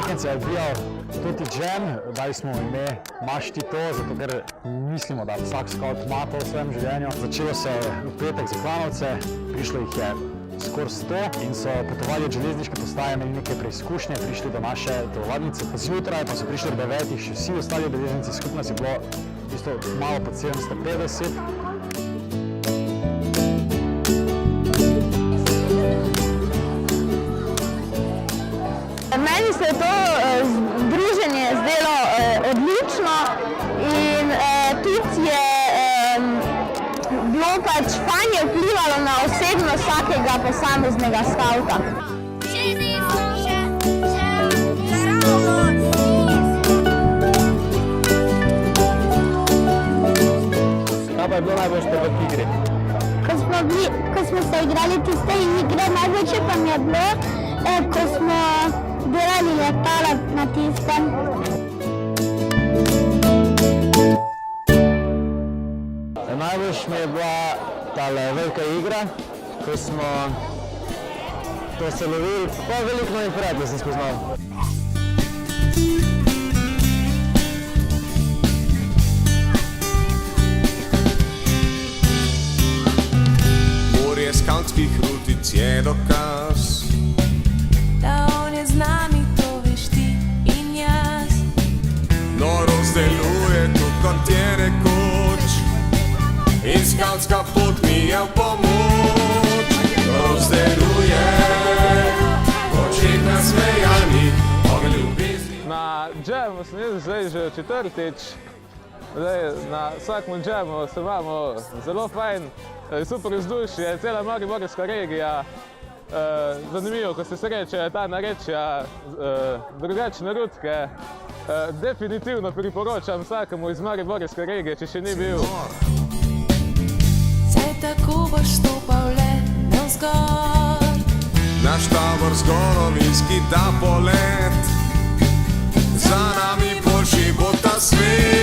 vikend se je odvijal tudi džem, dali smo ime Maš ti to, zato ker mislimo, da vsak scout ima to v svojem življenju. Začelo se je v petek za Klanovce, prišlo jih je skoraj 100 in so potovali od železniške postaje, imeli neke preizkušnje, prišli do naše telovadnice. Zjutraj pa so prišli ob 9, še vsi ostali udeleženci, skupno je bilo v bistvu malo pod 750. Meni se je to združenje zdelo odlično in tudi je bilo pač fajn je vplivalo na osebnost vsakega posameznega skavta. Kaj pa je bilo najboljše v igri? Ko smo se igrali tiste igre, najboljše pa mi je bilo, ko smo delali letala na tistem. Najboljša mi je bila tale velika igra, ko smo to se lovili, pa veliko novih prijateljev sem spoznal. Morje skavtskih rutic je dokaz, da on je z nami, to veš ti in jaz. norost deluje tu, kot je nekoč, in skavtska pot mi je v pomoč. Norost deluje, očih nasmejanih, ogenj ljubezni. Na džemu sem jaz zdaj že četrtič. Na vsakem džemu se imamo zelo fajn, super vzdušje, cela mariborska regija. Zanimivo, ko se srečajo ta narečja, drugačne rutke. Definitivno priporočam vsakemu iz mariborske regije, če še ni bil. Saj tako boš stopal le navzgor. Naš tabor zgodovinski da polet, za nami boljši bo ta svet.